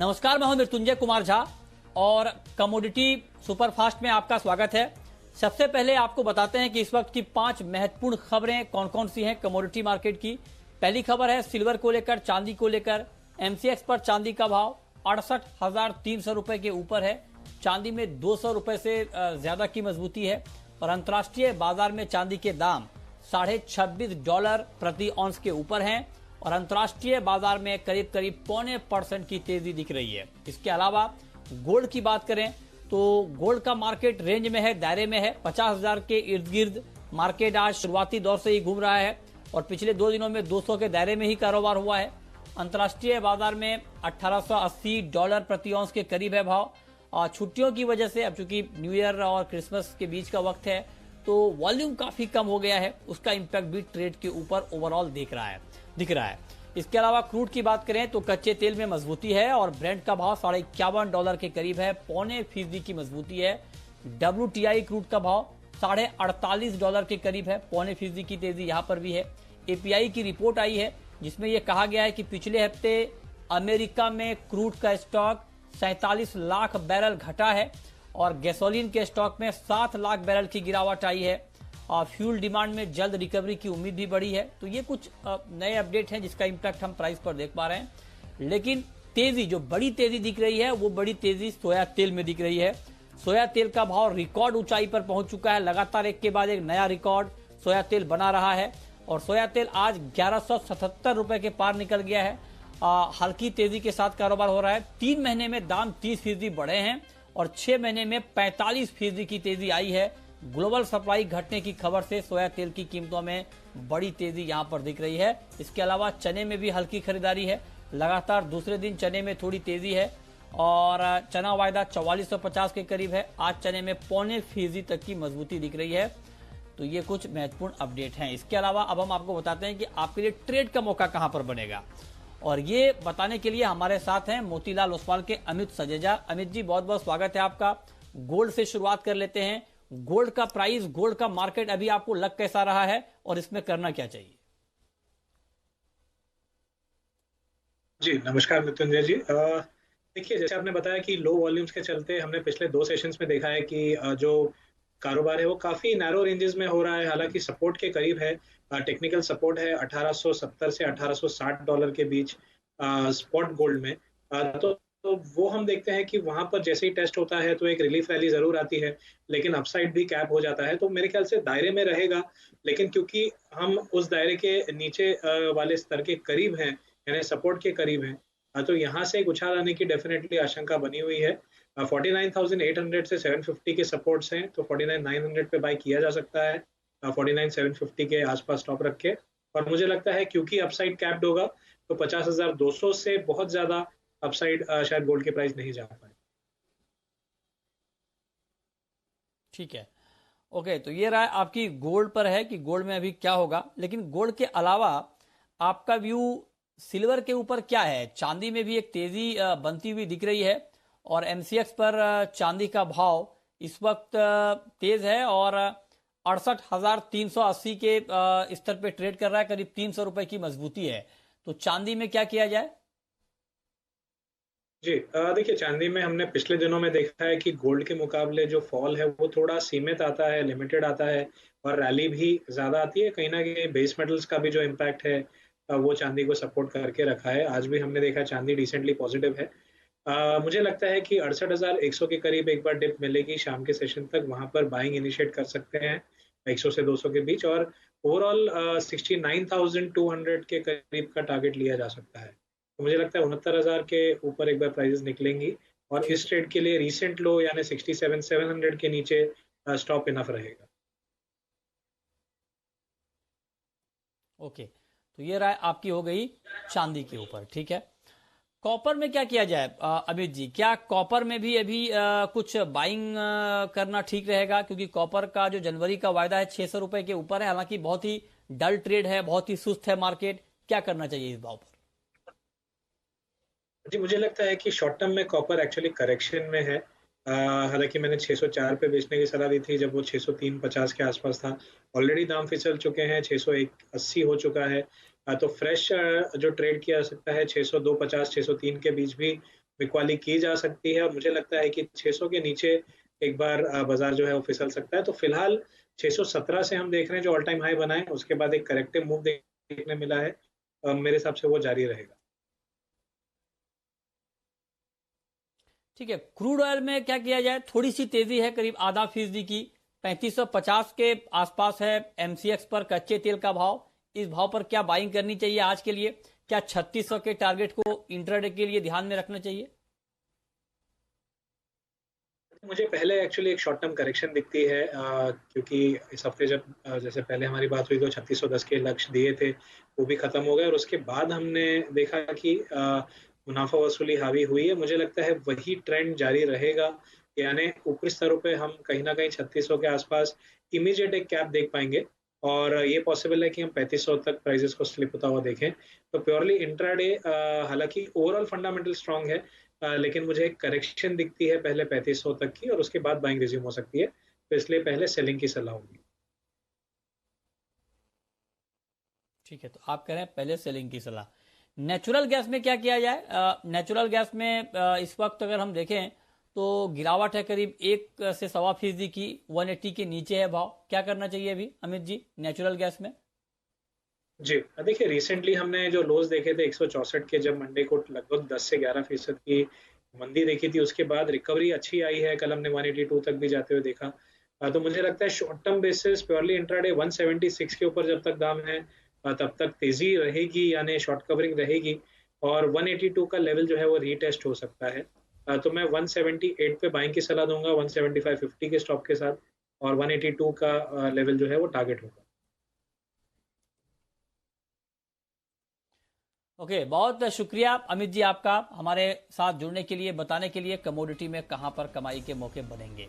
नमस्कार, मैं हूं मृत्युंजय कुमार झा और कमोडिटी सुपरफास्ट में आपका स्वागत है। सबसे पहले आपको बताते हैं कि इस वक्त की 5 महत्वपूर्ण खबरें कौन कौन सी हैं कमोडिटी मार्केट की। पहली खबर है सिल्वर को लेकर, चांदी को लेकर। एमसीएक्स पर चांदी का भाव 68,300 रुपए के ऊपर है। चांदी में 200 रुपए से ज्यादा की मजबूती है और अंतर्राष्ट्रीय बाजार में चांदी के दाम $26.5 प्रति औंस के ऊपर हैं और अंतर्राष्ट्रीय बाजार में करीब करीब 0.25% की तेजी दिख रही है। इसके अलावा गोल्ड की बात करें तो गोल्ड का मार्केट रेंज में है, दायरे में है। 50,000 के इर्द गिर्द मार्केट आज शुरुआती दौर से ही घूम रहा है और पिछले 2 दिनों में 200 के दायरे में ही कारोबार हुआ है। अंतर्राष्ट्रीय बाजार में $1880 प्रति औंस के करीब है भाव। और छुट्टियों की वजह से, अब चूंकि न्यू ईयर और क्रिसमस के बीच का वक्त है, तो वॉल्यूम काफी कम हो गया है। उसका इंपैक्ट भी ट्रेड के ऊपर ओवरऑल दिख रहा है। इसके अलावा क्रूड की बात करें तो कच्चे तेल में मजबूती है और ब्रेंट का भाव $51.5 के करीब है, 0.25% की मजबूती है। WTI क्रूड का भाव $48 के करीब है, 0.25% की तेजी यहां पर भी है। API की रिपोर्ट आई है जिसमें यह कहा गया है कि पिछले हफ्ते अमेरिका में क्रूड का स्टॉक 47 लाख बैरल घटा है और गैसोलीन के स्टॉक में 7 लाख बैरल की गिरावट आई है और फ्यूल डिमांड में जल्द रिकवरी की उम्मीद भी बढ़ी है। तो ये कुछ नए अपडेट हैं जिसका इंपैक्ट हम प्राइस पर देख पा रहे हैं। लेकिन तेजी, जो बड़ी तेजी दिख रही है, वो बड़ी तेजी सोया तेल में दिख रही है। सोया तेल का भाव रिकॉर्ड ऊंचाई पर पहुंच चुका है। लगातार एक के बाद एक नया रिकॉर्ड सोया तेल बना रहा है और सोया तेल आज 1177 रुपए के पार निकल गया है। हल्की तेजी के साथ कारोबार हो रहा है। 3 महीने में दाम 30% बढ़े हैं और 6 महीने में 45% की तेजी आई है। ग्लोबल सप्लाई घटने की खबर से सोया तेल की कीमतों में बड़ी तेजी यहां पर दिख रही है। इसके अलावा चने में भी हल्की खरीदारी है। लगातार दूसरे दिन चने में थोड़ी तेजी है और चना वायदा 4450 के करीब है। आज चने में 0.25% तक की मजबूती दिख रही है। तो ये कुछ महत्वपूर्ण अपडेट हैं। इसके अलावा अब हम आपको बताते हैं कि आपके लिए ट्रेड का मौका कहां पर बनेगा और ये बताने के लिए हमारे साथ हैं मोतीलाल ओसवाल के अमित सजेजा। अमित जी, बहुत बहुत स्वागत है आपका। गोल्ड से शुरुआत कर लेते हैं। गोल्ड का प्राइस, गोल्ड का मार्केट अभी आपको लग कैसा रहा है और इसमें करना क्या चाहिए? जी नमस्कार मृत्युंजय जी। देखिए, जैसे आपने बताया कि लो वॉल्यूम्स के चलते हमने पिछले 2 सेशंस में देखा है कि जो कारोबार है वो काफी नैरो रेंजेस में हो रहा है। हालांकि सपोर्ट के करीब है। टेक्निकल सपोर्ट है 1870 से $1860 के बीच स्पॉट गोल्ड में। तो वो हम देखते हैं कि वहां पर जैसे ही टेस्ट होता है तो एक रिलीफ रैली जरूर आती है, लेकिन अपसाइड भी कैप हो जाता है। तो मेरे ख्याल से दायरे में रहेगा, लेकिन क्योंकि हम उस दायरे के नीचे वाले स्तर के करीब हैं, यानी सपोर्ट के करीब हैं, तो यहाँ से एक उछाल आने की डेफिनेटली आशंका बनी हुई है। 49,800 से 750 के सपोर्ट्स हैं, तो 49,900 पे बाय किया जा सकता है। 49,750 के आसपास स्टॉप रख के। और मुझे लगता है क्योंकि अपसाइड कैप्ड होगा तो 50,200 से बहुत ज्यादा अपसाइड शायद गोल्ड के प्राइस नहीं जा पाए। ठीक है, ओके। तो ये राय आपकी गोल्ड पर है कि गोल्ड में अभी क्या होगा, लेकिन गोल्ड के अलावा आपका व्यू सिल्वर के ऊपर क्या है? चांदी में भी एक तेजी बनती हुई दिख रही है और एमसीएक्स पर चांदी का भाव इस वक्त तेज है और 68,380 के स्तर पे ट्रेड कर रहा है। करीब 300 रुपए की मजबूती है। तो चांदी में क्या किया जाए? जी देखिए, चांदी में हमने पिछले दिनों में देखा है कि गोल्ड के मुकाबले जो फॉल है वो थोड़ा सीमित आता है, लिमिटेड आता है और रैली भी ज्यादा आती है। कहीं ना कहीं बेस मेटल्स का भी जो इम्पैक्ट है वो चांदी को सपोर्ट करके रखा है। आज भी हमने देखा चांदी डिसेंटली पॉजिटिव है। मुझे लगता है कि 68,100 के करीब एक बार डिप मिलेगी शाम के सेशन तक, वहां पर बाइंग इनिशिएट कर सकते हैं 100 से 200 के बीच। और ओवरऑल 69,200 के करीब का टारगेट लिया जा सकता है। तो मुझे लगता है 69,000 के ऊपर एक बार प्राइसेस निकलेंगी और ठीक इस है, ट्रेड के लिए रीसेंट लो यानी 67,700 के नीचे स्टॉप इनफ रहेगा। ओके। तो ये राय आपकी हो गई चांदी के ऊपर। ठीक है, कॉपर में क्या किया जाए अमित जी? क्या कॉपर में भी अभी कुछ बाइंग करना ठीक रहेगा? क्योंकि कॉपर का जो जनवरी का वायदा है 600 रुपए के ऊपर है। हालांकि बहुत ही डल ट्रेड है, बहुत ही सुस्त है मार्केट। क्या करना चाहिए इस भाव पर? जी मुझे लगता है कि शॉर्ट टर्म में कॉपर एक्चुअली करेक्शन में है। हालांकि मैंने 604 पे बेचने की सलाह दी थी जब वो 603.50 के आसपास था। ऑलरेडी दाम फिसल चुके हैं, 601.80 हो चुका है। तो फ्रेश जो ट्रेड किया जा सकता है 602.50 603 के बीच भी बिकवाली की जा सकती है, और मुझे लगता है कि 600 के नीचे एक बार बाजार जो है वो फिसल सकता है। तो फिलहाल 617 से हम देख रहे हैं जो ऑल टाइम हाई बना है, उसके बाद एक करेक्टिव मूव देखने मिला है। मेरे हिसाब से वो जारी रहेगा। ठीक है, क्रूड ऑयल में क्या किया जाए? थोड़ी सी तेजी है, करीब आधा फीसदी की, 3550 के आसपास है एमसीएक्स पर कच्चे तेल का भाव। इस भाव पर क्या बाइंग करनी चाहिए आज के लिए? क्या 3600 के टारगेट को इंट्राडे के लिए ध्यान में रखना चाहिए? मुझे पहले एक्चुअली एक शॉर्ट टर्म करेक्शन दिखती है, क्योंकि इस हफ्ते जब जैसे पहले हमारी बात हुई तो 3610 के लक्ष्य दिए थे, वो भी खत्म हो गए, और उसके बाद हमने देखा कि मुनाफा वसूली हावी हुई है। मुझे लगता है वही ट्रेंड जारी रहेगा, यानी ऊपरी स्तरों पे हम कहीं ना कहीं 3600 के आसपास इमीडिएट एक कैप देख पाएंगे, और ये पॉसिबल है कि हम 3500 तक प्राइसेस को स्लिप होता हुआ देखें। तो प्योरली इंट्राडे, हालांकि ओवरऑल फंडामेंटल स्ट्रांग है, लेकिन मुझे एक करेक्शन दिखती है पहले 3500 तक की, और उसके बाद बाइंग रिज्यूम हो सकती है, तो इसलिए पहले सेलिंग की सलाह होगी। ठीक है, तो आप कह रहे हैं पहले सेलिंग की सलाह। नेचुरल गैस में क्या किया जाए? नेचुरल गैस में इस वक्त अगर हम देखें तो गिरावट है करीब 1 से 1.25% की, 180 के नीचे है भाव। क्या करना चाहिए अभी अमित जी नेचुरल गैस में? जी, देखिए रिसेंटली हमने जो लोज देखे थे 164 के, जब मंडे को लगभग 10 से 11% की मंदी देखी थी, उसके बाद रिकवरी अच्छी आई है। कल हमने 182 तक भी जाते हुए देखा। तो मुझे लगता है short term basis purely intraday 176 के ऊपर जब तक दाम है, तब तक तेजी रहेगी, यानी शॉर्ट कवरिंग रहेगी, और 182 का लेवल जो है वो रीटेस्ट हो सकता है। तो मैं 178 पे बाइंग की सलाह दूंगा, 175.50 के स्टॉप के साथ, और 182 का लेवल जो है वो टारगेट होगा। ओके, बहुत शुक्रिया अमित जी आपका हमारे साथ जुड़ने के लिए, बताने के लिए कमोडिटी में कहां पर कमाई के मौके बनेंगे।